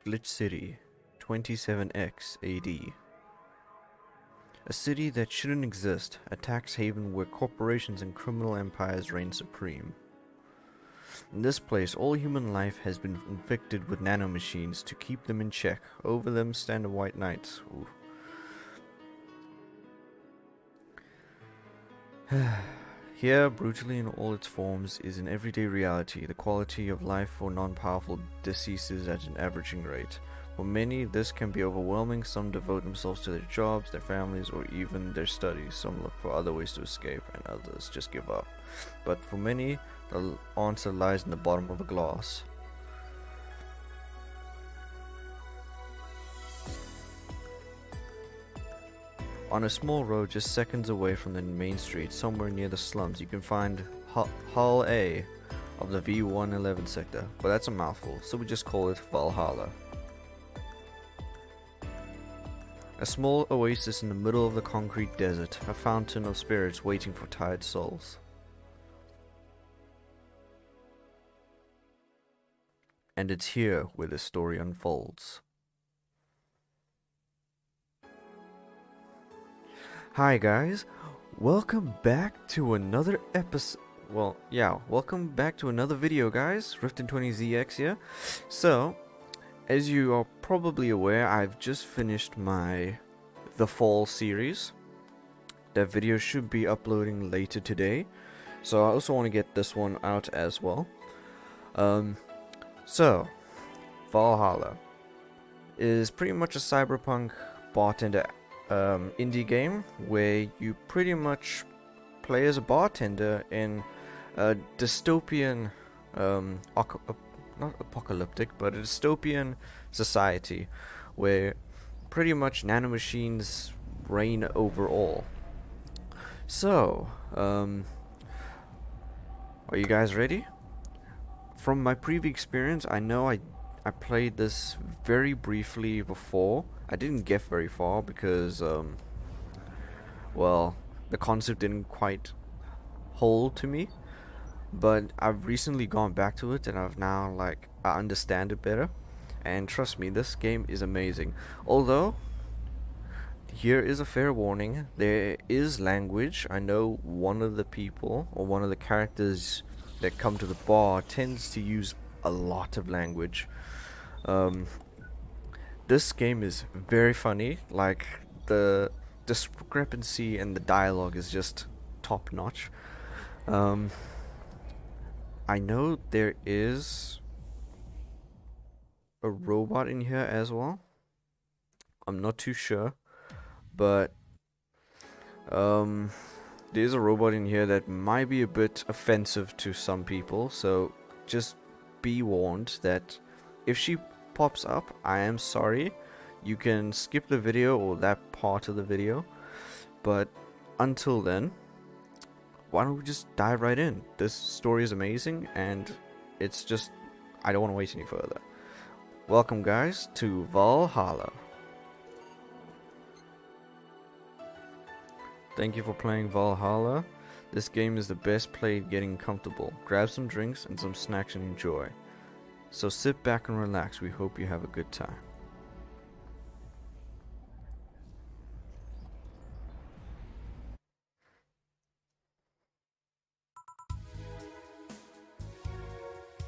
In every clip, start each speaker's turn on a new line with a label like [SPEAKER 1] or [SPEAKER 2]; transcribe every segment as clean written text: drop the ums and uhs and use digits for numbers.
[SPEAKER 1] Glitch City, 27X AD. A city that shouldn't exist, a tax haven where corporations and criminal empires reign supreme. In this place, all human life has been infected with nanomachines to keep them in check. Over them stand the White Knights. Here, brutally in all its forms, is an everyday reality. The quality of life for non-powerful decreases at an averaging rate. For many, this can be overwhelming. Some devote themselves to their jobs, their families, or even their studies. Some look for other ways to escape, and others just give up. But for many, the answer lies in the bottom of a glass. On a small road just seconds away from the main street, somewhere near the slums, you can find Hull A of the VA-11 sector, but that's a mouthful, so we just call it Valhalla. A small oasis in the middle of the concrete desert, a fountain of spirits waiting for tired souls. And it's here where the story unfolds. Hi guys, welcome back to another episode. Welcome back to another video, guys. Riften20ZX here. So, as you are probably aware, I've just finished my The Fall series. That video should be uploading later today. So I also want to get this one out as well. So, Valhalla is pretty much a cyberpunk bartender indie game where you pretty much play as a bartender in a dystopian, not apocalyptic, but a dystopian society where pretty much nanomachines reign over all. So, are you guys ready? From my previous experience, I know I played this very briefly before. I didn't get very far because, well, the concept didn't quite hold to me. But I've recently gone back to it and I've now, I understand it better. And trust me, this game is amazing. Although, here is a fair warning. There is language. I know one of the people, or one of the characters that come to the bar tends to use a lot of language. This game is very funny. Like, the discrepancy and the dialogue is just top notch. I know there is a robot in here as well. I'm not too sure, but there's a robot in here that might be a bit offensive to some people, so just be warned that if she pops up, I am sorry. You can skip the video or that part of the video, but until then, why don't we just dive right in? This story is amazing, and it's just, I don't want to wait any further. Welcome, guys, to Valhalla. Thank you for playing Valhalla. This game is the best played getting comfortable. Grab some drinks and some snacks and enjoy. So sit back and relax. We hope you have a good time.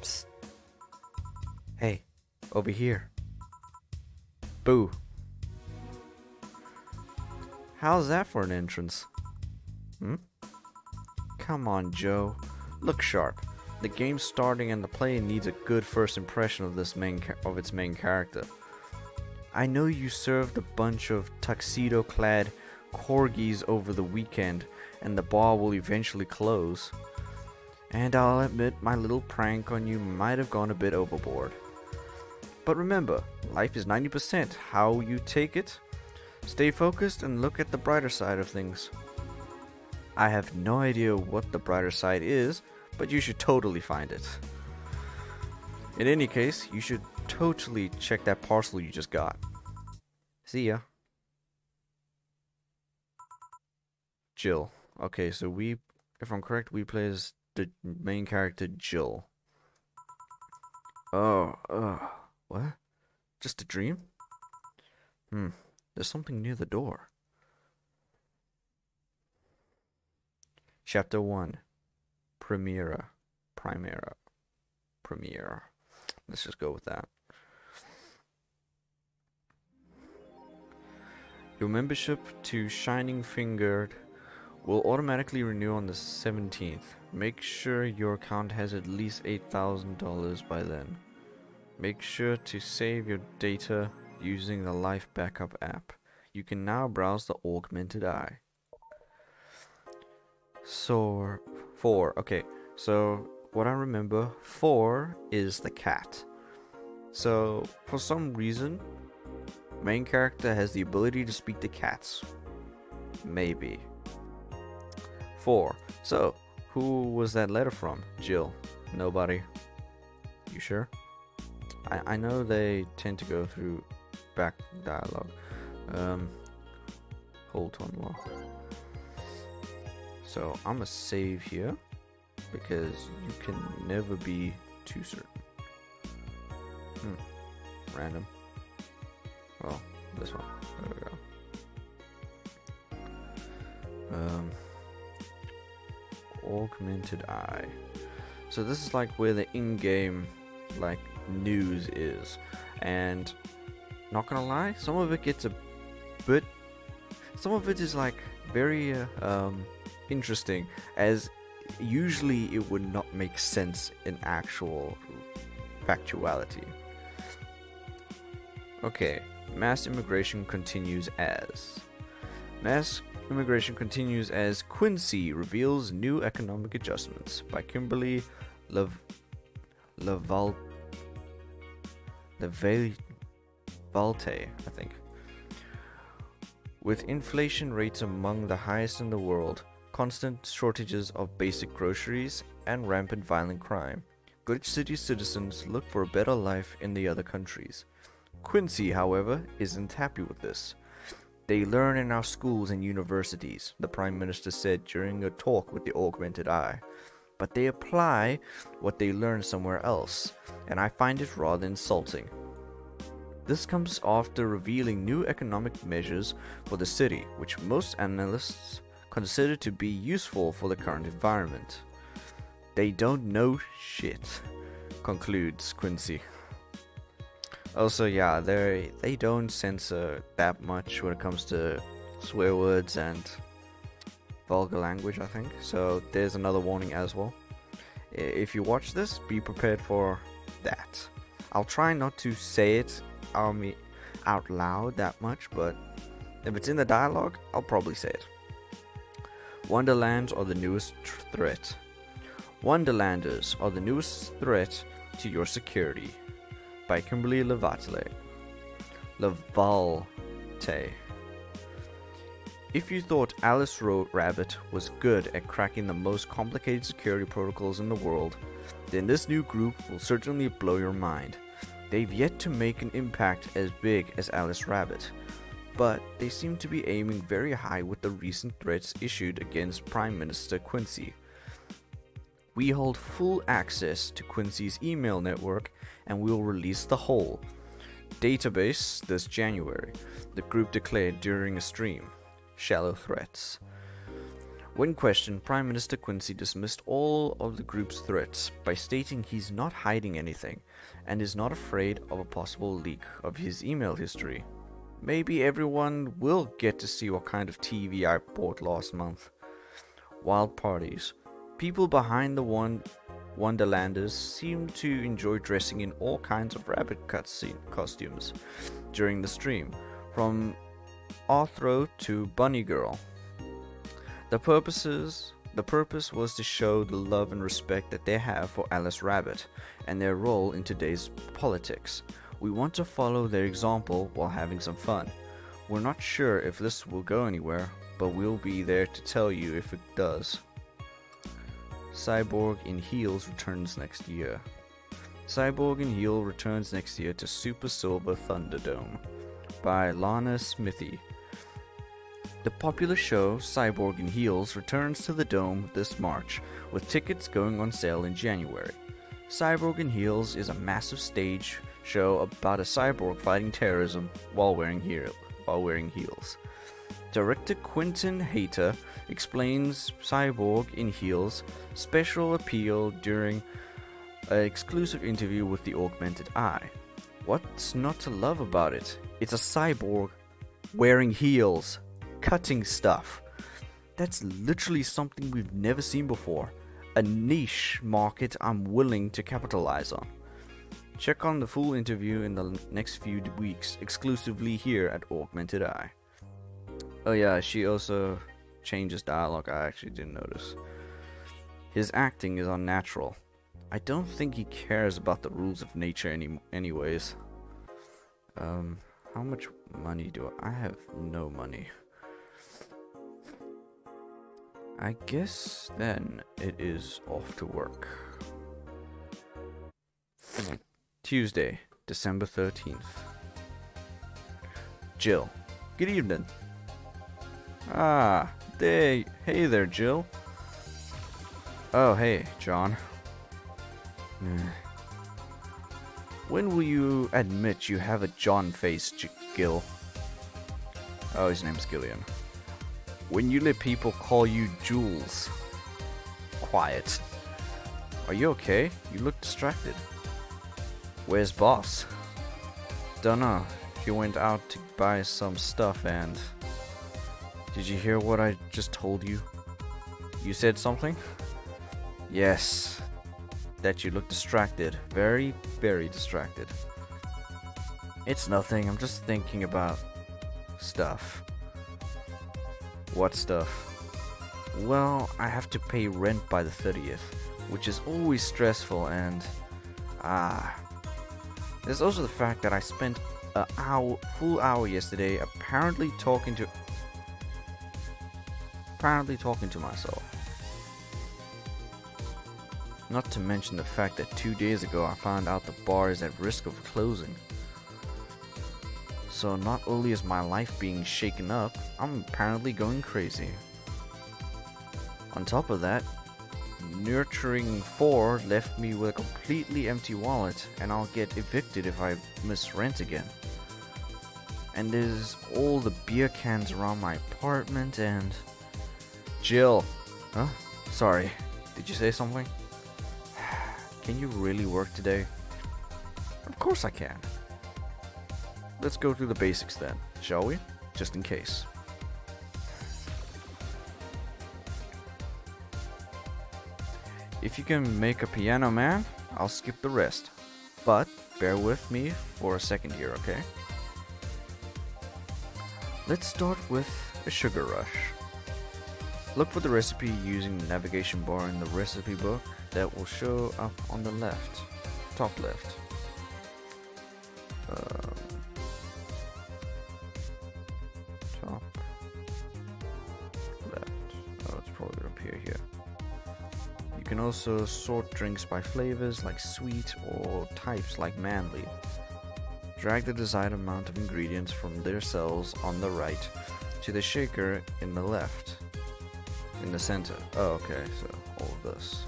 [SPEAKER 1] Psst. Hey, over here. Boo. How's that for an entrance? Come on, Joe. Look sharp. The game's starting and the player needs a good first impression of its main character. I know you served a bunch of tuxedo-clad corgis over the weekend, and the bar will eventually close. And I'll admit my little prank on you might have gone a bit overboard. But remember, life is 90% how you take it. Stay focused and look at the brighter side of things. I have no idea what the brighter side is, but you should totally find it. In any case, you should totally check that parcel you just got. See ya. Jill. Okay, so if I'm correct, we play as the main character, Jill. Oh, what? Just a dream? There's something near the door. Chapter 1. Primera. Let's just go with that. Your membership to Shining Fingered will automatically renew on the 17th. Make sure your account has at least $8,000 by then. Make sure to save your data using the Life Backup app. You can now browse the augmented eye. So, 4. Okay, so what I remember, 4 is the cat. So, for some reason, main character has the ability to speak to cats. Maybe. 4. So, who was that letter from? Jill. Nobody. You sure? I know they tend to go through back dialogue. Hold to unlock. So I'm gonna save here because you can never be too certain. Random. Well, this one. There we go. Augmented eye. So this is like where the in-game like news is, and not gonna lie, some of it gets a bit, some of it is like very interesting, as usually it would not make sense in actual factuality. Okay, mass immigration continues as Quincy reveals new economic adjustments by Kimberly Valte, I think. With inflation rates among the highest in the world, constant shortages of basic groceries, and rampant violent crime, good city citizens look for a better life in the other countries. Quincy, however, isn't happy with this. They learn in our schools and universities, the Prime Minister said during a talk with the augmented eye. But they apply what they learn somewhere else, and I find it rather insulting. This comes after revealing new economic measures for the city, which most analysts consider to be useful for the current environment. They don't know shit, concludes Quincy. Also, yeah, they don't censor that much when it comes to swear words and vulgar language, I think. So there's another warning as well. If you watch this, be prepared for that. I'll try not to say it out loud that much, but if it's in the dialogue, I'll probably say it. Wonderlands are the newest threat. Wonderlanders are the newest threat to your security. By Kimberly Lavalte. If you thought Alice Rabbit was good at cracking the most complicated security protocols in the world, then this new group will certainly blow your mind. They've yet to make an impact as big as Alice Rabbit, but they seem to be aiming very high with the recent threats issued against Prime Minister Quincy. We hold full access to Quincy's email network, and we'll release the whole database this January, the group declared during a stream. Shallow threats. When questioned, Prime Minister Quincy dismissed all of the group's threats by stating he's not hiding anything and is not afraid of a possible leak of his email history. Maybe everyone will get to see what kind of TV I bought last month. Wild parties. People behind the Wonderlanders seem to enjoy dressing in all kinds of rabbit costumes during the stream, from Arthro to Bunny Girl. The purpose was to show the love and respect that they have for Alice Rabbit and their role in today's politics. We want to follow their example while having some fun. We're not sure if this will go anywhere, but we'll be there to tell you if it does. Cyborg in Heels returns next year. Cyborg in Heel returns next year to Super Silver Thunderdome by Lana Smithy. The popular show Cyborg in Heels returns to the Dome this March, with tickets going on sale in January. Cyborg in Heels is a massive stage show about a cyborg fighting terrorism while wearing heels. Director Quentin Hayter explains Cyborg in Heels' special appeal during an exclusive interview with the Augmented Eye. What's not to love about it? It's a cyborg wearing heels, cutting stuff. That's literally something we've never seen before. A niche market I'm willing to capitalize on. Check on the full interview in the next few weeks, exclusively here at Augmented Eye. Oh yeah, she also changes dialogue, I actually didn't notice. His acting is unnatural. I don't think he cares about the rules of nature anyways. How much money do I have? No money. I guess then it is off to work. Tuesday, December 13th. Jill. Good evening. Hey there, Jill. Oh, hey, John. When will you admit you have a John face, Gil? Oh, his name's Gillian. When you let people call you Jules. Quiet. Are you okay? You look distracted. Where's boss? Dunno. He went out to buy some stuff and... Did you hear what I just told you? You said something? Yes. That you look distracted. Very, very distracted. It's nothing. I'm just thinking about stuff. What stuff? Well, I have to pay rent by the 30th, which is always stressful, and there's also the fact that I spent a full hour yesterday apparently talking to myself. Not to mention the fact that 2 days ago I found out the bar is at risk of closing. So not only is my life being shaken up, I'm apparently going crazy. On top of that, Nurturing 4 left me with a completely empty wallet, and I'll get evicted if I miss rent again. And there's all the beer cans around my apartment and... Jill! Huh? Sorry, did you say something? Can you really work today? Of course I can. Let's go through the basics then, shall we? Just in case. If you can make a piano man, I'll skip the rest. But bear with me for a second here, okay? Let's start with a sugar rush. Look for the recipe using the navigation bar in the recipe book that will show up on the left, top left. Top left. Oh, it's probably gonna appear here. You can also sort drinks by flavors like sweet or types like manly. Drag the desired amount of ingredients from their cells on the right to the shaker in the left. In the center. Oh, okay, so all of this.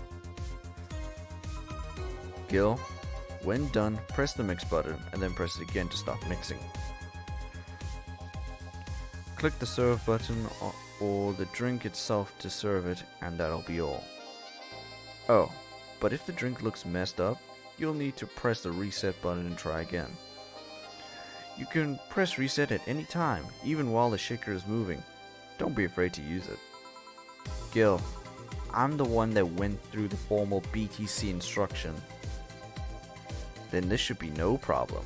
[SPEAKER 1] Gil, when done, press the mix button and then press it again to stop mixing. Click the serve button or the drink itself to serve it, and that'll be all. Oh, but if the drink looks messed up, you'll need to press the reset button and try again. You can press reset at any time, even while the shaker is moving. Don't be afraid to use it. Gil, I'm the one that went through the formal BTC instruction. Then this should be no problem.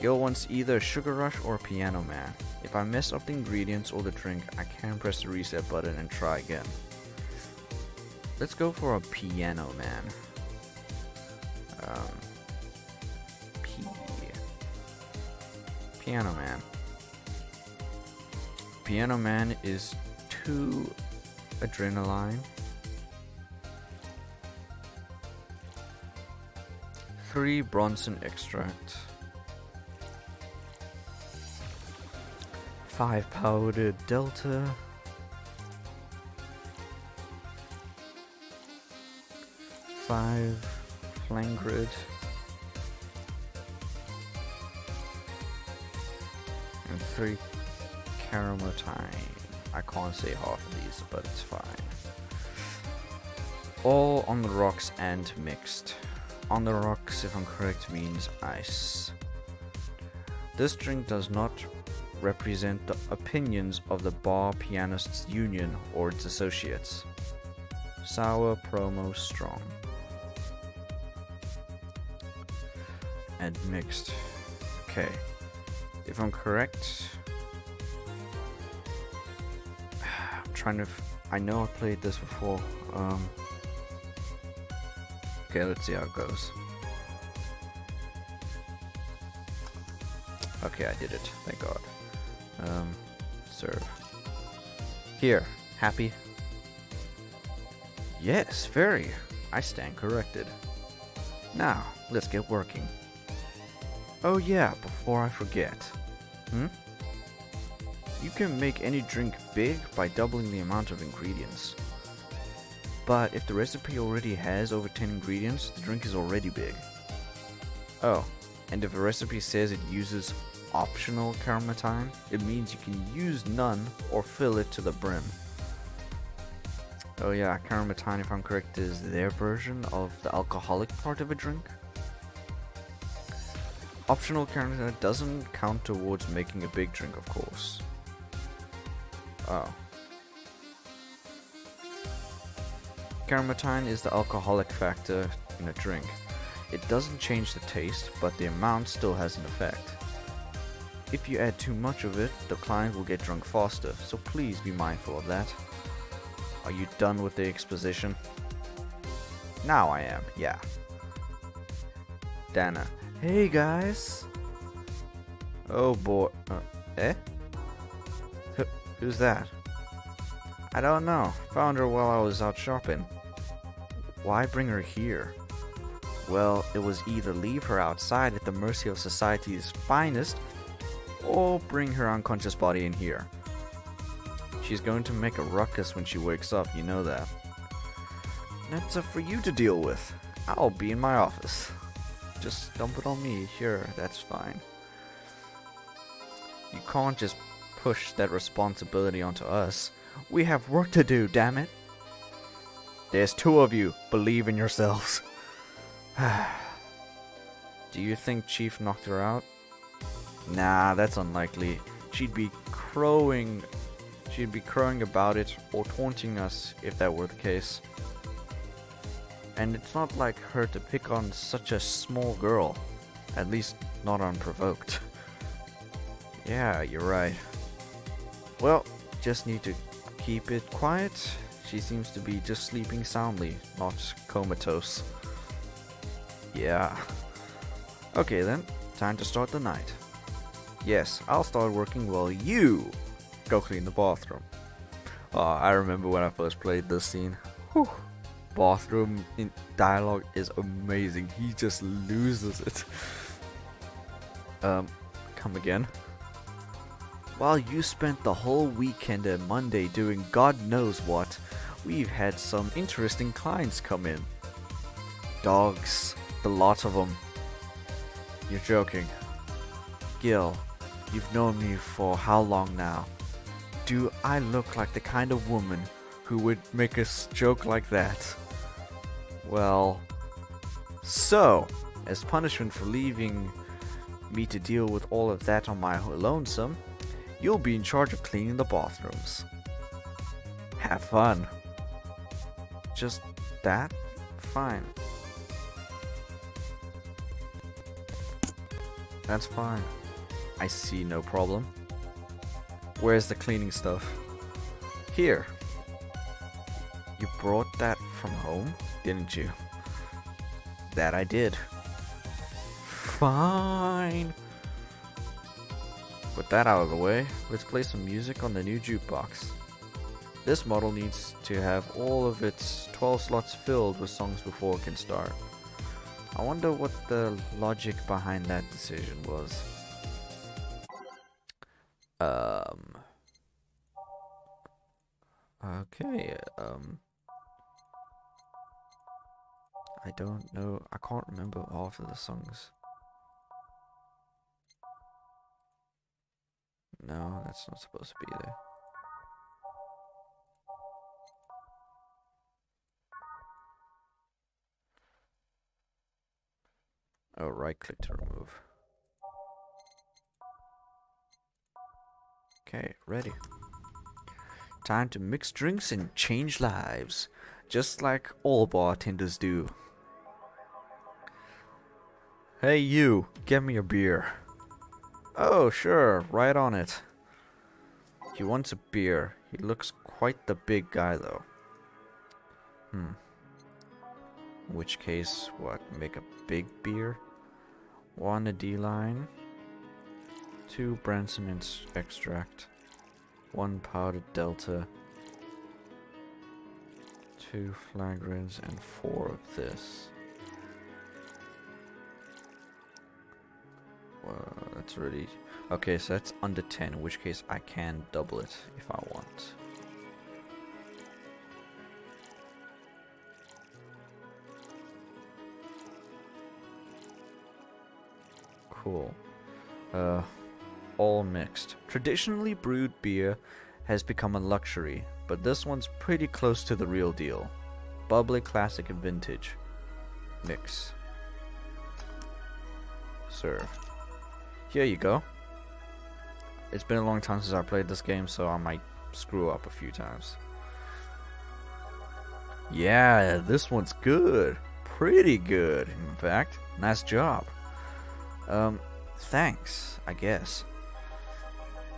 [SPEAKER 1] Gil wants either a sugar rush or a piano man. If I mess up the ingredients or the drink, I can press the reset button and try again. Let's go for a piano man. Piano man. Piano man is 2 adrenaline, 3 Bronson extract, 5 powdered delta, 5 playing grid. And 3 caramatine. I can't say half of these, but it's fine. All on the rocks and mixed. On the rocks, if I'm correct, means ice. This drink does not represent the opinions of the Bar Pianists Union or its associates. Sour, promo, strong. And mixed. Okay. If I'm correct... I'm trying to... I know I played this before. Okay, let's see how it goes. Okay, I did it. Thank God. Serve. Here. Happy? Yes, very. I stand corrected. Now, let's get working. Oh yeah, before I forget. You can make any drink big by doubling the amount of ingredients. But if the recipe already has over 10 ingredients, the drink is already big. Oh, and if a recipe says it uses optional caramatine, it means you can use none or fill it to the brim. Oh yeah, caramatine, if I'm correct, is their version of the alcoholic part of a drink. Optional caramatine doesn't count towards making a big drink, of course. Oh. Caramatine is the alcoholic factor in a drink. It doesn't change the taste, but the amount still has an effect. If you add too much of it, the client will get drunk faster, so please be mindful of that. Are you done with the exposition? Now I am, yeah. Dana. Hey guys! Oh boy. Who's that? I don't know. Found her while I was out shopping. Why bring her here? Well, it was either leave her outside at the mercy of society's finest, or bring her unconscious body in here. She's going to make a ruckus when she wakes up, you know that. That's up for you to deal with. I'll be in my office. Just dump it on me, sure, that's fine. You can't just push that responsibility onto us. We have work to do, damn it. There's 2 of you. Believe in yourselves. Do you think Chief knocked her out? Nah, that's unlikely. She'd be crowing about it or taunting us if that were the case. And it's not like her to pick on such a small girl. At least not unprovoked. Yeah, you're right. Well, just need to keep it quiet. She seems to be just sleeping soundly, not comatose. Yeah. Okay then, time to start the night. Yes, I'll start working while you go clean the bathroom. Oh, I remember when I first played this scene. Whew. Bathroom in dialogue is amazing. He just loses it. Come again. While you spent the whole weekend and Monday doing God knows what, we've had some interesting clients come in. Dogs, the lot of them. You're joking. Gil, you've known me for how long now? Do I look like the kind of woman who would make a joke like that? Well, so, as punishment for leaving me to deal with all of that on my lonesome, you'll be in charge of cleaning the bathrooms. Have fun. Just that? Fine. That's fine. I see no problem. Where's the cleaning stuff? Here. You brought that from home, didn't you? That I did. Fine. With that out of the way, let's play some music on the new jukebox. This model needs to have all of its 12 slots filled with songs before it can start. I wonder what the logic behind that decision was. Okay, I don't know. I can't remember half of the songs. No, that's not supposed to be there. Oh, right click to remove. Okay, ready. Time to mix drinks and change lives. Just like all bartenders do. Hey you, get me a beer. Oh, sure, right on it. He wants a beer. He looks quite the big guy though. In which case, what? Make a big beer? 1 a D-line. 2 Branson extract. 1 powdered Delta. 2 flagrants and 4 of this. That's really... Okay, so that's under 10, in which case I can double it if I want. Cool. All mixed. Traditionally brewed beer has become a luxury, but this one's pretty close to the real deal. Bubbly, classic, and vintage. Mix. Serve. Here you go. It's been a long time since I played this game, so I might screw up a few times. Yeah, this one's good. Pretty good, in fact. Nice job. Thanks, I guess.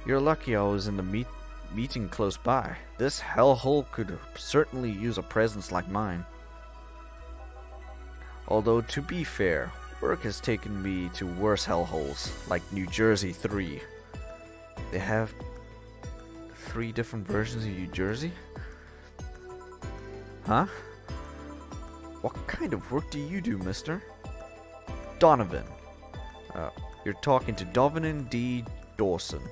[SPEAKER 1] You're lucky I was in the meeting close by. This hellhole could certainly use a presence like mine. Although, to be fair, work has taken me to worse hellholes, like New Jersey 3. They have 3 different versions of New Jersey? Huh? What kind of work do you do, mister? Donovan. You're talking to Donovan D. Dawson,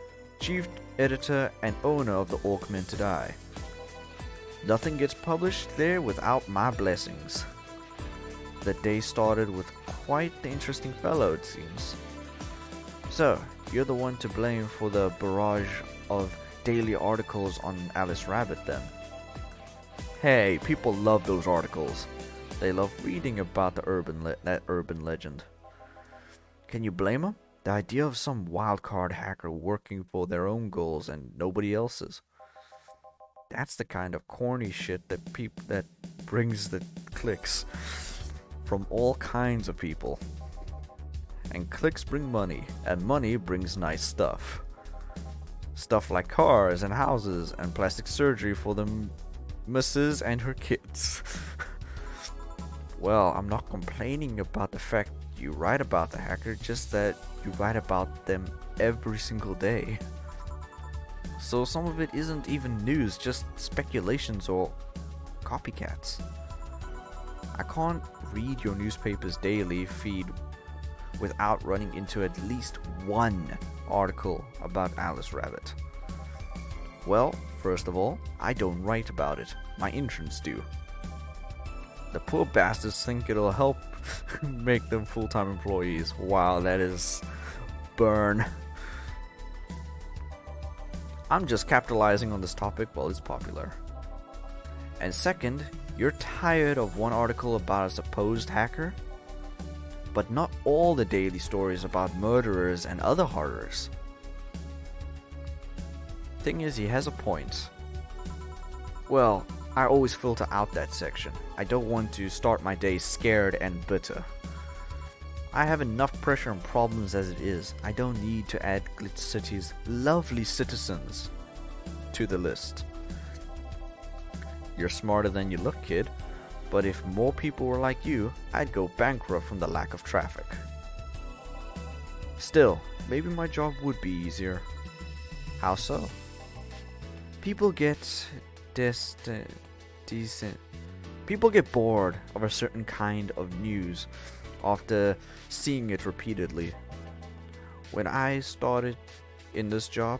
[SPEAKER 1] chief editor and owner of the Augmented Eye. Nothing gets published there without my blessings. The day started with quite the interesting fellow, it seems. So, you're the one to blame for the barrage of daily articles on Alice Rabbit then. Hey, people love those articles. They love reading about that urban legend. Can you blame them? The idea of some wildcard hacker working for their own goals and nobody else's. That's the kind of corny shit that brings the clicks from all kinds of people. And clicks bring money, and money brings nice stuff. Stuff like cars and houses and plastic surgery for the missus and her kids. Well, I'm not complaining about the fact you write about the hacker, just that you write about them every single day. So some of it isn't even news, just speculations or copycats. I can't read your newspaper's daily feed without running into at least one article about Alice Rabbit. Well, first of all, I don't write about it. My interns do. The poor bastards think it'll help make them full-time employees. Wow, that is burn. I'm just capitalizing on this topic while it's popular. And second, you're tired of one article about a supposed hacker? But not all the daily stories about murderers and other horrors. Thing is, he has a point. Well, I always filter out that section. I don't want to start my day scared and bitter. I have enough pressure and problems as it is. I don't need to add Glitch City's lovely citizens to the list. You're smarter than you look, kid. But if more people were like you, I'd go bankrupt from the lack of traffic. Still, maybe my job would be easier. How so? People get People get bored of a certain kind of news after seeing it repeatedly. When I started in this job,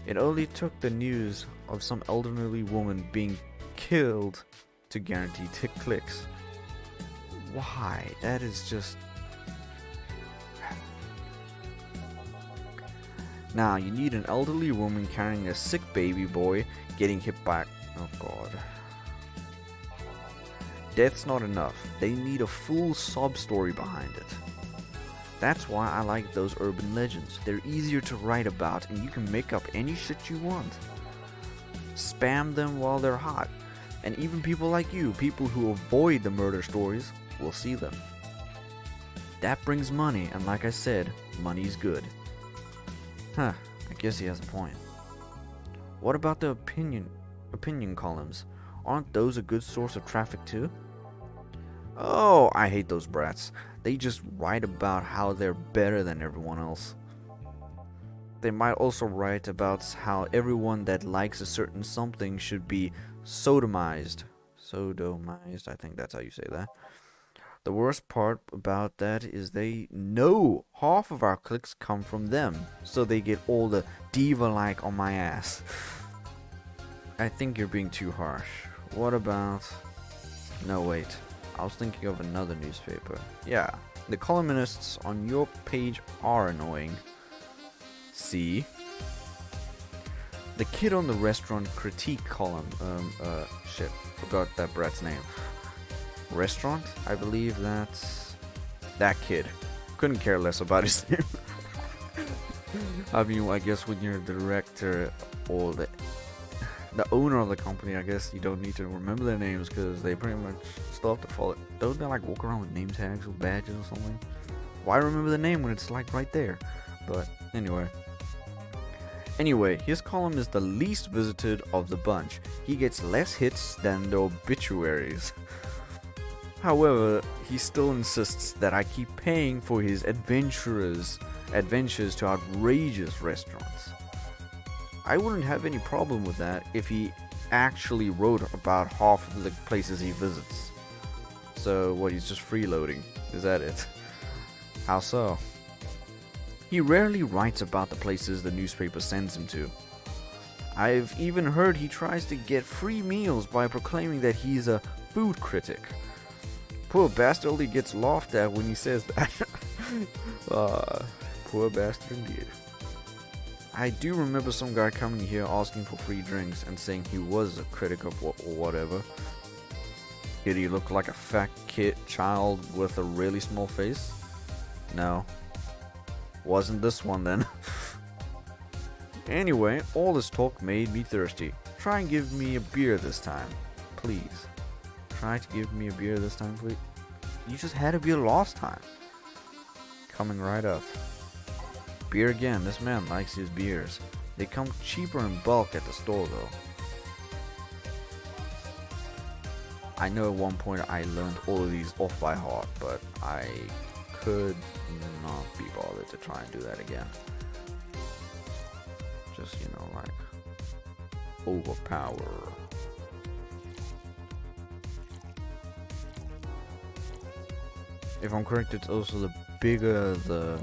[SPEAKER 1] it only took the news of some elderly woman being killed to guarantee clicks. Why? That is just... Now, you need an elderly woman carrying a sick baby boy getting hit by... Oh god. Death's not enough. They need a full sob story behind it. That's why I like those urban legends. They're easier to write about and you can make up any shit you want. Spam them while they're hot. And even people like you, people who avoid the murder stories, will see them. That brings money, and like I said, money's good. Huh, I guess he has a point. What about the opinion columns? Aren't those a good source of traffic too? Oh, I hate those brats. They just write about how they're better than everyone else. They might also write about how everyone that likes a certain something should be sodomized. Sodomized, I think that's how you say that. The worst part about that is they know half of our clicks come from them, so they get all the diva-like on my ass. I think you're being too harsh. What about... No, wait. I was thinking of another newspaper. Yeah, the columnists on your page are annoying. See? The kid on the restaurant critique column. Shit, forgot that brat's name. Restaurant? I believe that's... That kid. Couldn't care less about his name. I mean, I guess when you're the director or the owner of the company, I guess you don't need to remember their names because they pretty much still have to follow it. Don't they like walk around with name tags or badges or something? Why remember the name when it's like right there? But anyway, his column is the least visited of the bunch. He gets less hits than the obituaries. However, he still insists that I keep paying for his adventures to outrageous restaurants. I wouldn't have any problem with that if he actually wrote about half of the places he visits. So, what, he's just freeloading? Is that it? How so? He rarely writes about the places the newspaper sends him to. I've even heard he tries to get free meals by proclaiming that he's a food critic. Poor bastard only gets laughed at when he says that. Poor bastard indeed. I do remember some guy coming here asking for free drinks and saying he was a critic of whatever. Did he look like a fat child with a really small face? No. Wasn't this one then. Anyway, all this talk made me thirsty. Try and give me a beer this time, please. Try to give me a beer this time, please. You just had a beer last time. Coming right up. Beer again. This man likes his beers. They come cheaper in bulk at the store though. I know at one point I learned all of these off by heart, but I could not be bothered to try and do that again. Just, you know, like overpower. If I'm correct, it's also the bigger the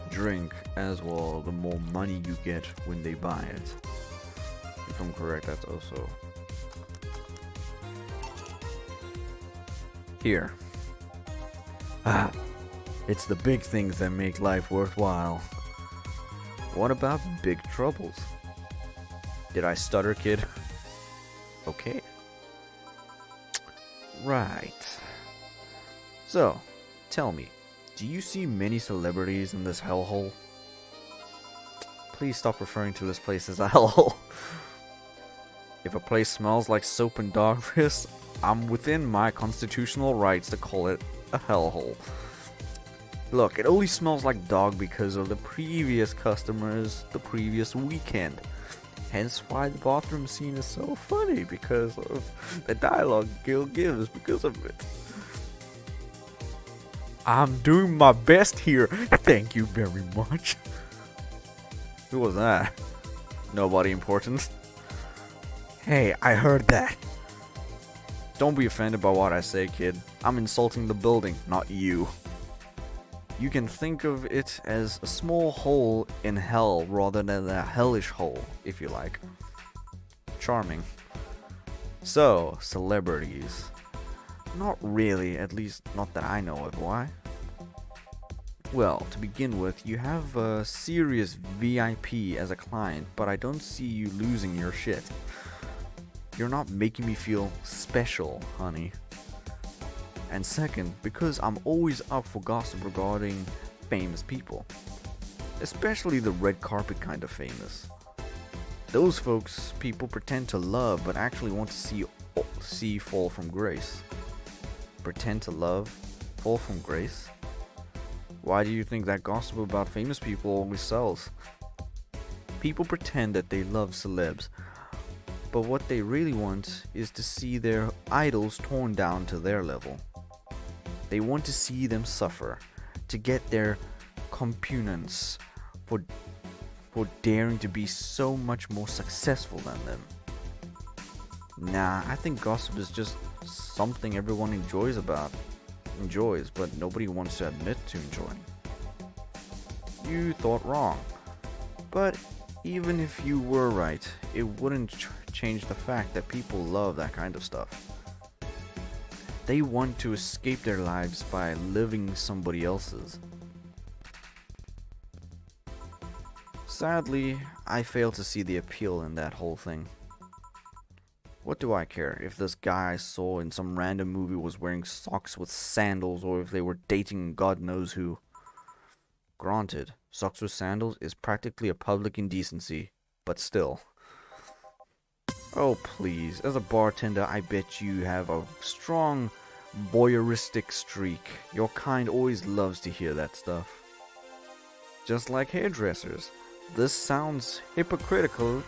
[SPEAKER 1] drink as well, the more money you get when they buy it. If I'm correct, that's also here. It's the big things that make life worthwhile. What about big troubles? Did I stutter, kid? Okay. Right. So, tell me, do you see many celebrities in this hellhole? Please stop referring to this place as a hellhole. If a place smells like soap and dog piss, I'm within my constitutional rights to call it a hellhole. Look, it only smells like dog because of the previous customers the previous weekend. Hence why the bathroom scene is so funny, because of the dialogue Gil gives because of it. I'm doing my best here. Thank you very much. Who was that? Nobody important. Hey, I heard that. Don't be offended by what I say, kid. I'm insulting the building, not you. You can think of it as a small hole in hell rather than a hellish hole, if you like. Charming. So, celebrities. Not really, at least not that I know of. Why? Well, to begin with, you have a serious VIP as a client, but I don't see you losing your shit. You're not making me feel special, honey. And second, because I'm always up for gossip regarding famous people. Especially the red carpet kind of famous. Those folks people pretend to love but actually want to see fall from grace. Pretend to love, fall from grace? Why do you think that gossip about famous people always sells? People pretend that they love celebs, but what they really want is to see their idols torn down to their level. They want to see them suffer, to get their compunance for daring to be so much more successful than them. Nah, I think gossip is just something everyone enjoys, but nobody wants to admit to enjoying. You thought wrong. But even if you were right, it wouldn't change the fact that people love that kind of stuff. They want to escape their lives by living somebody else's. Sadly, I fail to see the appeal in that whole thing. What do I care if this guy I saw in some random movie was wearing socks with sandals, or if they were dating God knows who? Granted, socks with sandals is practically a public indecency, but still. Oh please, as a bartender I bet you have a strong voyeuristic streak. Your kind always loves to hear that stuff. Just like hairdressers. This sounds hypocritical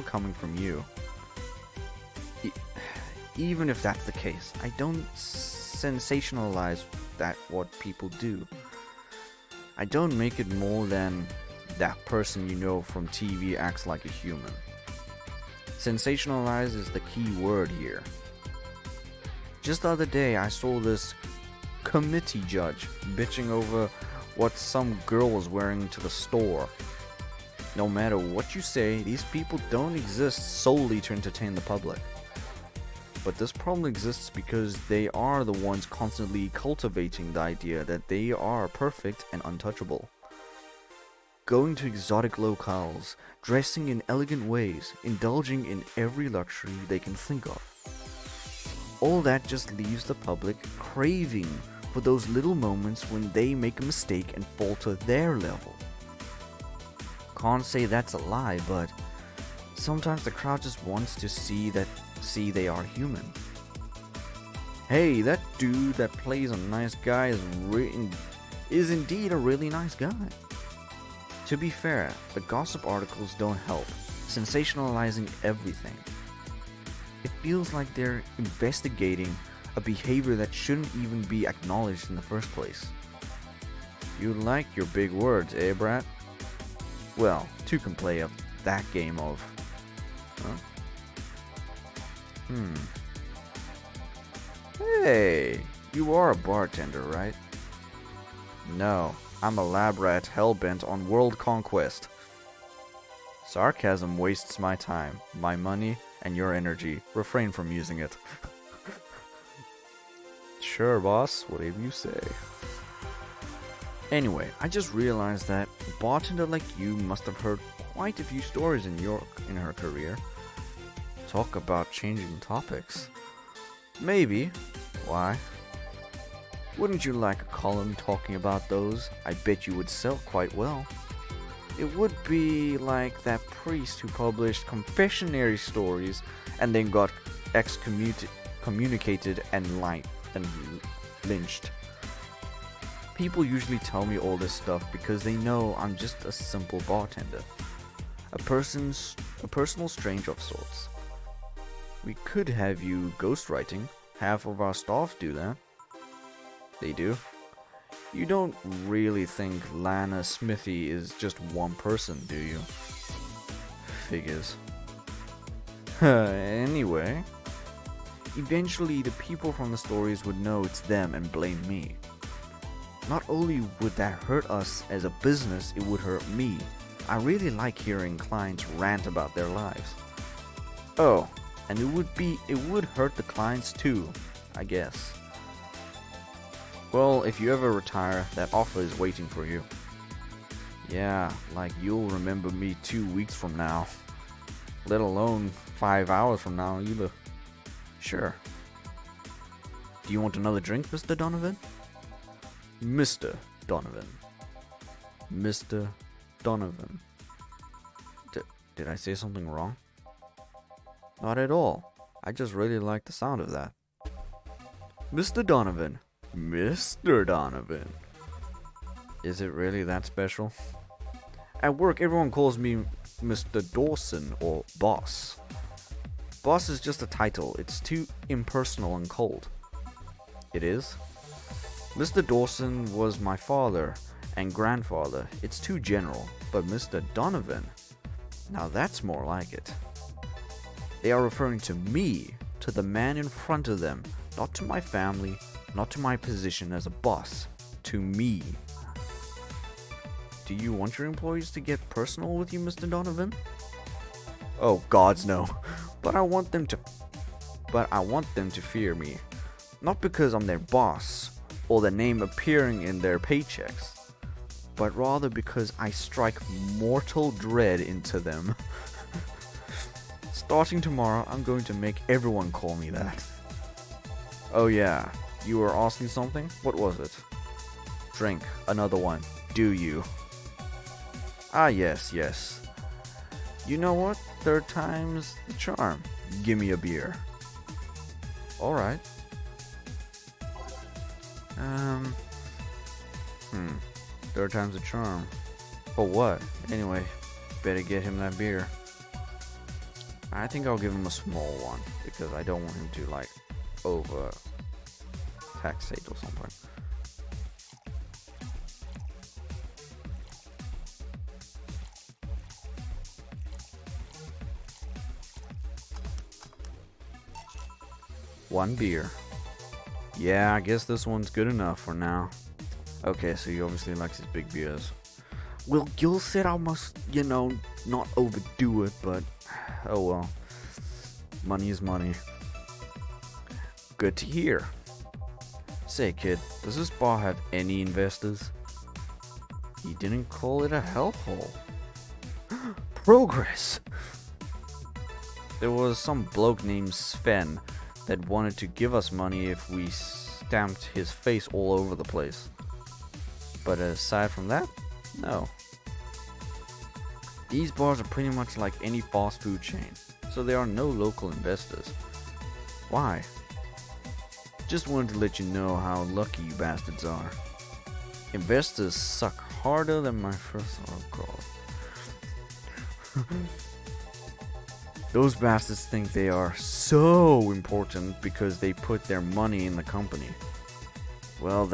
[SPEAKER 1] coming from you. Even if that's the case, I don't sensationalize what people do. I don't make it more than that person you know from TV acts like a human. Sensationalize is the key word here. Just the other day I saw this committee judge bitching over what some girl was wearing to the store. No matter what you say, these people don't exist solely to entertain the public. But this problem exists because they are the ones constantly cultivating the idea that they are perfect and untouchable. Going to exotic locales, dressing in elegant ways, indulging in every luxury they can think of. All that just leaves the public craving for those little moments when they make a mistake and fall to their level. Can't say that's a lie, but sometimes the crowd just wants to see they are human. Hey, that dude that plays a nice guy is indeed a really nice guy. To be fair, the gossip articles don't help, sensationalizing everything. It feels like they're investigating a behavior that shouldn't even be acknowledged in the first place. You like your big words, eh, Brat? Well, two can play up that game of... Huh? Hey, you are a bartender, right? No, I'm a lab rat hellbent on world conquest. Sarcasm wastes my time, my money, and your energy. Refrain from using it. Sure, boss, whatever you say. Anyway, I just realized that a bartender like you must have heard quite a few stories in her career. Talk about changing topics. Maybe. Why? Wouldn't you like a column talking about those? I bet you would sell quite well. It would be like that priest who published confessionary stories and then got excommunicated and lynched. People usually tell me all this stuff because they know I'm just a simple bartender. A personal stranger of sorts. We could have you ghostwriting. Half of our staff do that. They do. You don't really think Lana Smithy is just one person, do you? Figures. Anyway, eventually the people from the stories would know it's them and blame me. Not only would that hurt us as a business, it would hurt me. I really like hearing clients rant about their lives. Oh, And it would hurt the clients too, I guess. Well, if you ever retire, that offer is waiting for you. Yeah, like you'll remember me 2 weeks from now. Let alone 5 hours from now either. Sure. Do you want another drink, Mr. Donovan? Mr. Donovan. Mr. Donovan. Did I say something wrong? Not at all. I just really like the sound of that. Mr. Donovan. Mr. Donovan. Is it really that special? At work, everyone calls me Mr. Dawson or boss. Boss is just a title. It's too impersonal and cold. It is? Mr. Dawson was my father and grandfather. It's too general. But Mr. Donovan, now that's more like it. They are referring to me, to the man in front of them, not to my family, not to my position as a boss, to me. Do you want your employees to get personal with you, Mr. Donovan? Oh, gods no. But I want them to fear me. Not because I'm their boss, or the name appearing in their paychecks, but rather because I strike mortal dread into them. Starting tomorrow, I'm going to make everyone call me that. Oh yeah, you were asking something? What was it? Drink, another one. Do you? Ah yes, yes. You know what? Third time's the charm. Give me a beer. Alright. Third time's a charm. For what? Anyway, better get him that beer. I think I'll give him a small one because I don't want him to like over taxate or something. One beer. Yeah, I guess this one's good enough for now. Okay, so he obviously likes his big beers. Well, Gil said I must, not overdo it, but oh well. Money is money. Good to hear. Say, kid, does this bar have any investors? He didn't call it a hellhole. Progress! There was some bloke named Sven that wanted to give us money if we stamped his face all over the place. But aside from that, no. These bars are pretty much like any fast food chain, so there are no local investors. Why? Just wanted to let you know how lucky you bastards are. Investors suck harder than my first god. Those bastards think they are so important because they put their money in the company. Well,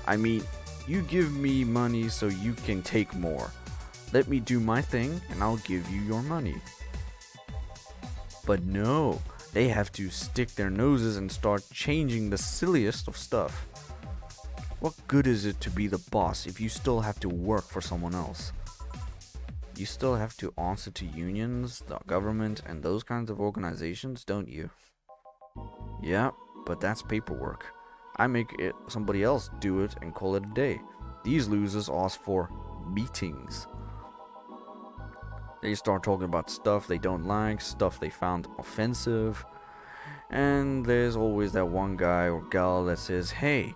[SPEAKER 1] I mean, you give me money so you can take more. Let me do my thing and I'll give you your money. But no, they have to stick their noses and start changing the silliest of stuff. What good is it to be the boss if you still have to work for someone else? You still have to answer to unions, the government, and those kinds of organizations, don't you? Yeah, but that's paperwork. I make it somebody else do it and call it a day. These losers ask for meetings. They start talking about stuff they don't like, stuff they found offensive. And there's always that one guy or gal that says, hey,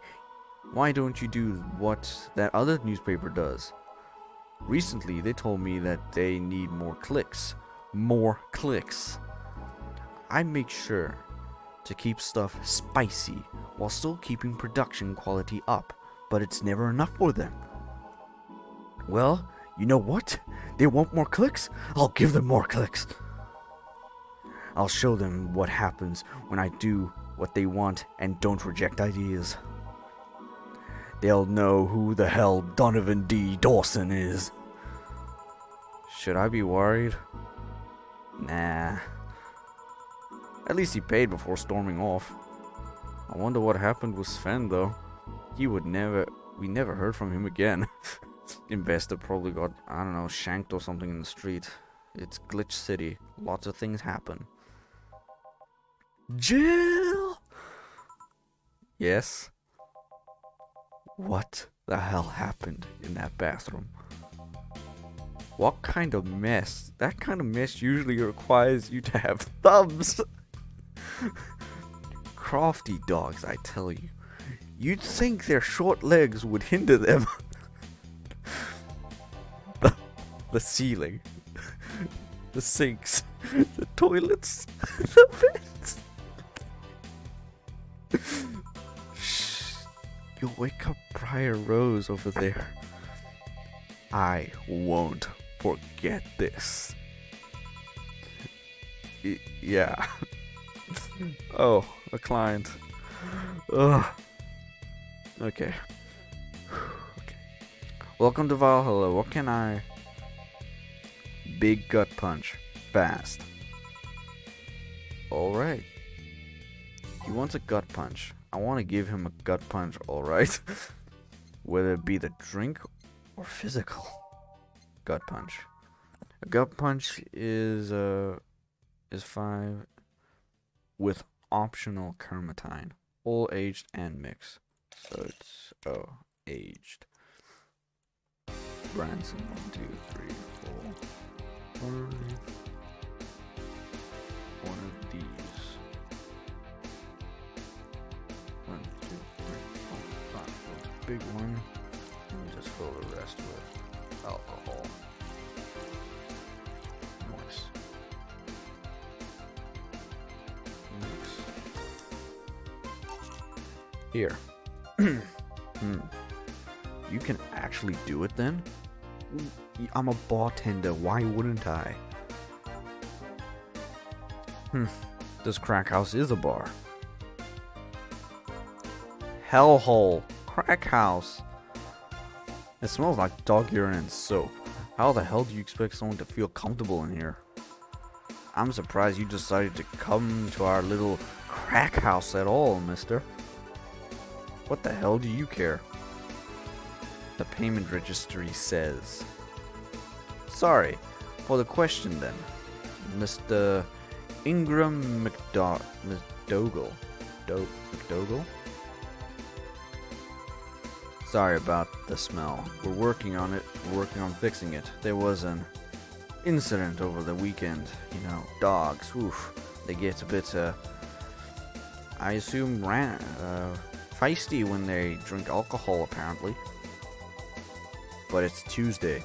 [SPEAKER 1] why don't you do what that other newspaper does? Recently, they told me that they need more clicks. More clicks. I make sure to keep stuff spicy while still keeping production quality up, but it's never enough for them. Well, you know what? They want more clicks? I'll give them more clicks. I'll show them what happens when I do what they want and don't reject ideas. They'll know who the hell Donovan D. Dawson is. Should I be worried? Nah. At least he paid before storming off. I wonder what happened with Sven though. We never heard from him again. Investor probably got, I don't know, shanked or something in the street. It's Glitch City. Lots of things happen. Jill! Yes? What the hell happened in that bathroom? What kind of mess? That kind of mess usually requires you to have thumbs. Crafty dogs, I tell you. You'd think their short legs would hinder them. The ceiling. The sinks. The toilets. The vents. Shh. You'll wake up Briar Rose over there. I won't forget this. Yeah. Oh, a client. Ugh. Okay. Okay. Welcome to Valhalla. What can I... Big gut punch. Fast. Alright. He wants a gut punch. I want to give him a gut punch, alright? Whether it be the drink or physical. Gut punch. A gut punch is 5 with optional Kermatine. All aged and mixed. So it's aged. Branson 1, 2, 3, 4, 5. One of these. 1, 2, 3, 4, 5. That's a big one. And just fill the rest with alcohol. Nice. Here. You can actually do it then? I'm a bartender, why wouldn't I? This crack house is a bar. Hellhole. Crack house. It smells like dog urine and soap. How the hell do you expect someone to feel comfortable in here? I'm surprised you decided to come to our little crack house at all, mister. What the hell do you care? The payment registry says. Sorry for the question then, Mr. Ingram McDougall. McDougall? Sorry about the smell. We're working on it. We're working on fixing it. There was an incident over the weekend. You know, dogs. Oof. They get a bit, I assume, feisty when they drink alcohol, apparently. But it's Tuesday.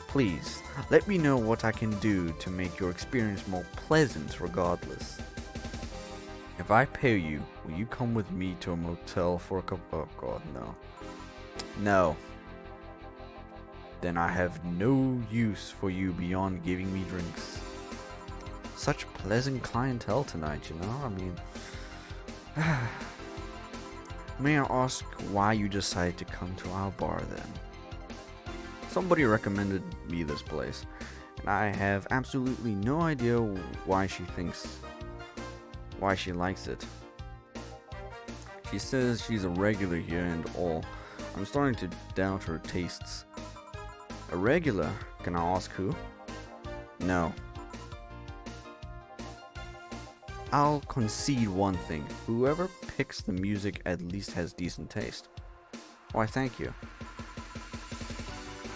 [SPEAKER 1] Please, let me know what I can do to make your experience more pleasant regardless. If I pay you, will you come with me to a motel for a couple... Oh god, no. No. Then I have no use for you beyond giving me drinks. Such pleasant clientele tonight, you know? I mean... May I ask why you decided to come to our bar then? Somebody recommended me this place, and I have absolutely no idea why she likes it. She says she's a regular here and all. I'm starting to doubt her tastes. A regular? Can I ask who? No. I'll concede one thing. Whoever picks the music at least has decent taste. Why, thank you.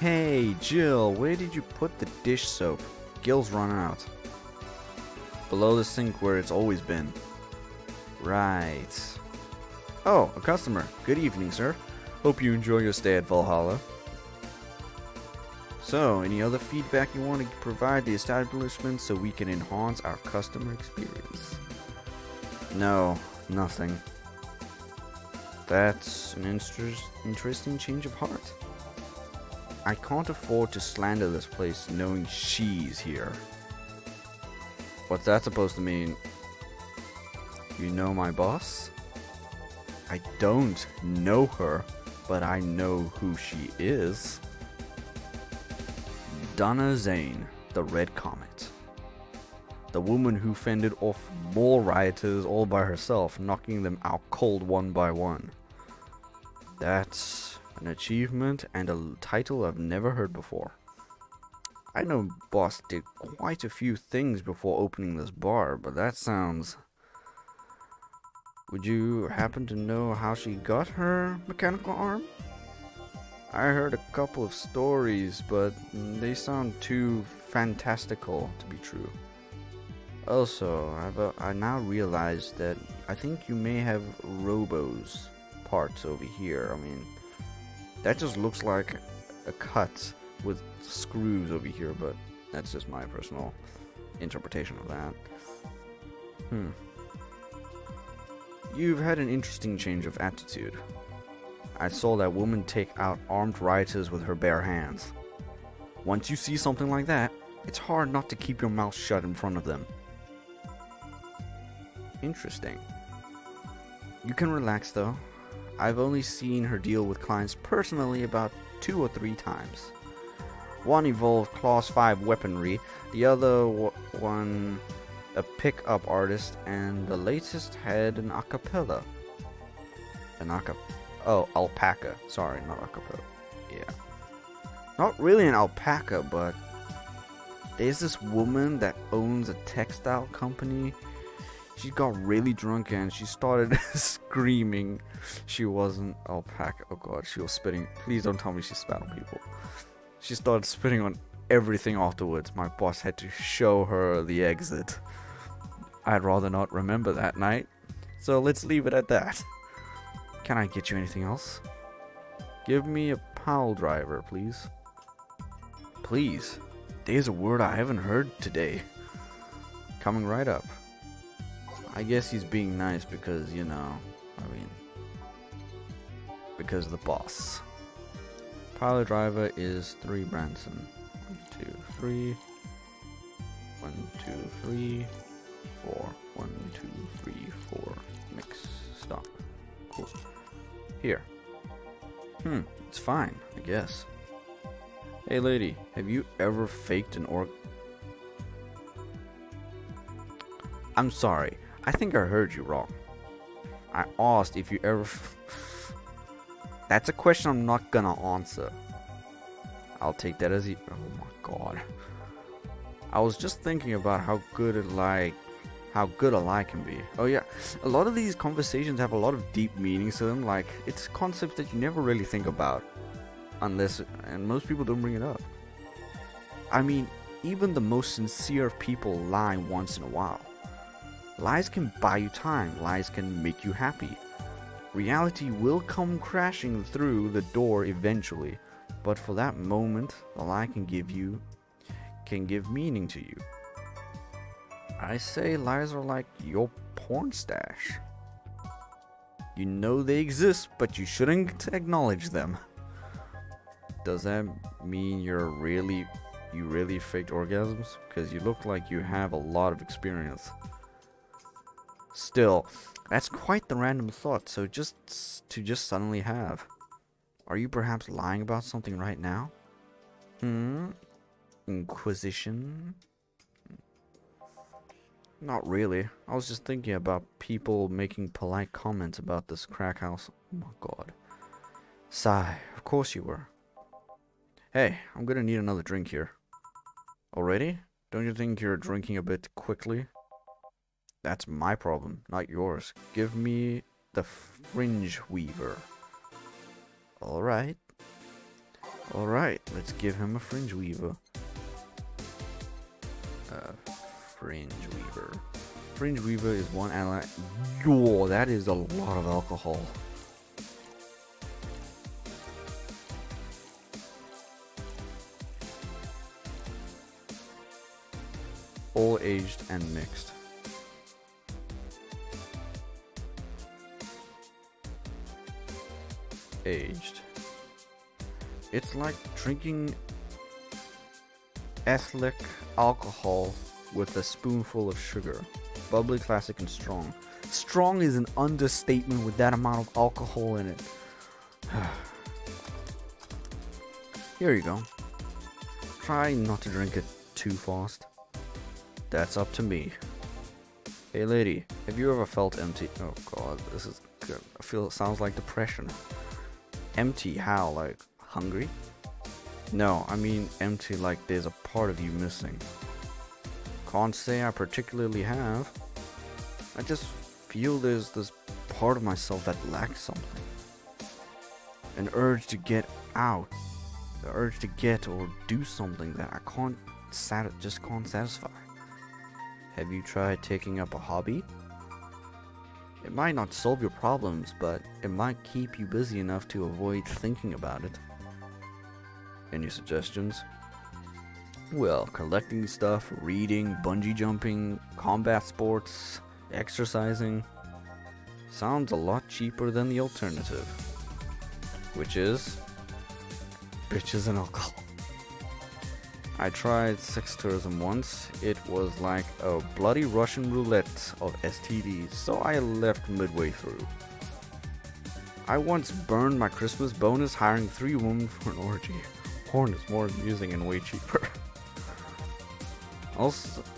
[SPEAKER 1] Hey, Jill, where did you put the dish soap? Gil's run out. Below the sink where it's always been. Right. Oh, a customer. Good evening, sir. Hope you enjoy your stay at Valhalla. So, any other feedback you want to provide the establishment so we can enhance our customer experience? No, nothing. That's an interesting change of heart. I can't afford to slander this place knowing she's here. What's that supposed to mean? You know my boss? I don't know her, but I know who she is. Donna Zane, the Red Comet. The woman who fended off more rioters all by herself, knocking them out cold one by one. That's an achievement and a title I've never heard before. I know boss did quite a few things before opening this bar, but that sounds... Would you happen to know how she got her mechanical arm? I heard a couple of stories, but they sound too fantastical to be true. Also, I now realize that I think you may have Robo's parts over here. I mean, that just looks like a cut with screws over here, but that's just my personal interpretation of that. You've had an interesting change of attitude. I saw that woman take out armed rioters with her bare hands. Once you see something like that, it's hard not to keep your mouth shut in front of them. Interesting. You can relax though. I've only seen her deal with clients personally about 2 or 3 times. One involved Class 5 weaponry, the other one a pickup artist, and the latest had an acapella. Alpaca. Sorry, not acapella. Yeah. Not really an alpaca, but there's this woman that owns a textile company. She got really drunk and she started screaming she wasn't alpaca. Oh god, she was spitting. Please don't tell me she spat on people. She started spitting on everything afterwards. My boss had to show her the exit. I'd rather not remember that night, so let's leave it at that. Can I get you anything else? Give me a pile driver, please. Please. There's a word I haven't heard today. Coming right up. I guess he's being nice because, you know, because the boss. Pile driver is 3 Branson. 1, 2, 3. 1, 2, 3. 4. 1, 2, 3, 4. Mix. Stop. Cool. Here. It's fine, I guess. Hey lady, have you ever faked an I'm sorry, I think I heard you wrong. I asked if you ever That's a question I'm not gonna answer. I'll take that as oh my god. I was just thinking about how good a lie can be. Oh yeah, a lot of these conversations have a lot of deep meanings to them. Like, it's concepts that you never really think about and most people don't bring it up. I mean, even the most sincere people lie once in a while. Lies can buy you time, lies can make you happy. Reality will come crashing through the door eventually, but for that moment, the lie can give meaning to you. I say lies are like your porn stash. You know they exist, but you shouldn't acknowledge them. Does that mean you really faked orgasms? Because you look like you have a lot of experience. Still, that's quite the random thought, so just suddenly have. Are you perhaps lying about something right now? Inquisition? Not really. I was just thinking about people making polite comments about this crack house. Oh my god. Sigh, of course you were. Hey, I'm gonna need another drink here. Already? Don't you think you're drinking a bit quickly? That's my problem, not yours. Give me the fringe weaver. Alright. Alright, let's give him a fringe weaver. Fringe weaver. Fringe weaver is 1 ally. Yo, that is a lot of alcohol. All aged and mixed. Aged. It's like drinking ethylene alcohol with a spoonful of sugar. Bubbly, classic, and strong. Strong is an understatement with that amount of alcohol in it. Here you go. Try not to drink it too fast. That's up to me. Hey lady, have you ever felt empty? Oh god, this is good. I feel it sounds like depression. Empty how? Like hungry? No, I mean empty like there's a part of you missing. Can't say I particularly have. I just feel there's this part of myself that lacks something. An urge to get out. The urge to get or do something that I just can't satisfy. Have you tried taking up a hobby? It might not solve your problems, but it might keep you busy enough to avoid thinking about it. Any suggestions? Well, collecting stuff, reading, bungee jumping, combat sports, exercising. Sounds a lot cheaper than the alternative. Which is bitches and alcohol. I tried sex tourism once. It was like a bloody Russian roulette of STDs, so I left midway through. I once burned my Christmas bonus hiring 3 women for an orgy. Porn is more amusing and way cheaper.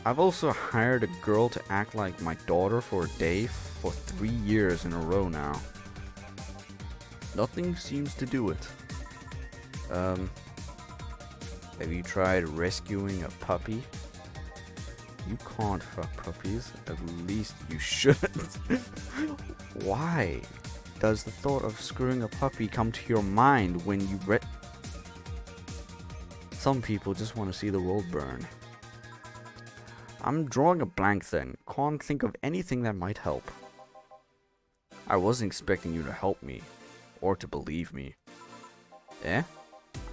[SPEAKER 1] I've also hired a girl to act like my daughter for a day for 3 years in a row now. Nothing seems to do it. Have you tried rescuing a puppy? You can't fuck puppies. At least you shouldn't. Why does the thought of screwing a puppy come to your mind when you Some people just want to see the world burn. I'm drawing a blank then. Can't think of anything that might help. I wasn't expecting you to help me. Or to believe me. Eh?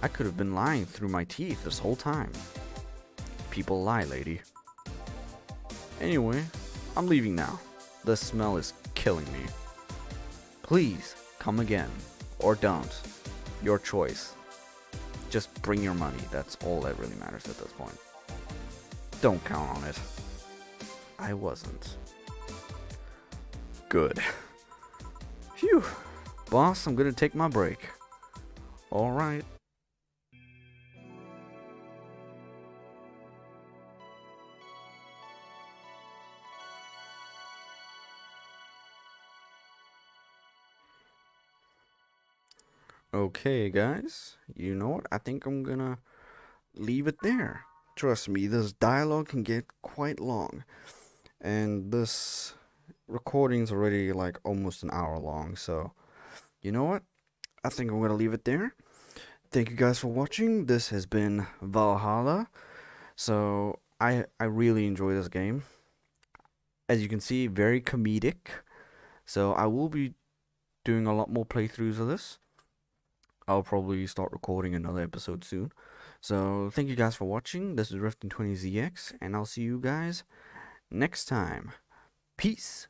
[SPEAKER 1] I could have been lying through my teeth this whole time. People lie, lady. Anyway, I'm leaving now. The smell is killing me. Please, come again. Or don't. Your choice. Just bring your money. That's all that really matters at this point. Don't count on it. I wasn't. Good. Phew. Boss, I'm gonna take my break. Alright. Okay, guys. You know what? I think I'm gonna leave it there. Trust me, this dialogue can get quite long. And this recording's already like almost an hour long, so you know what? I think I'm gonna leave it there. Thank you guys for watching. This has been Valhalla. So I really enjoy this game. As you can see, very comedic. So I will be doing a lot more playthroughs of this. I'll probably start recording another episode soon. So thank you guys for watching. This is Rifton20ZX, and I'll see you guys next time. Peace.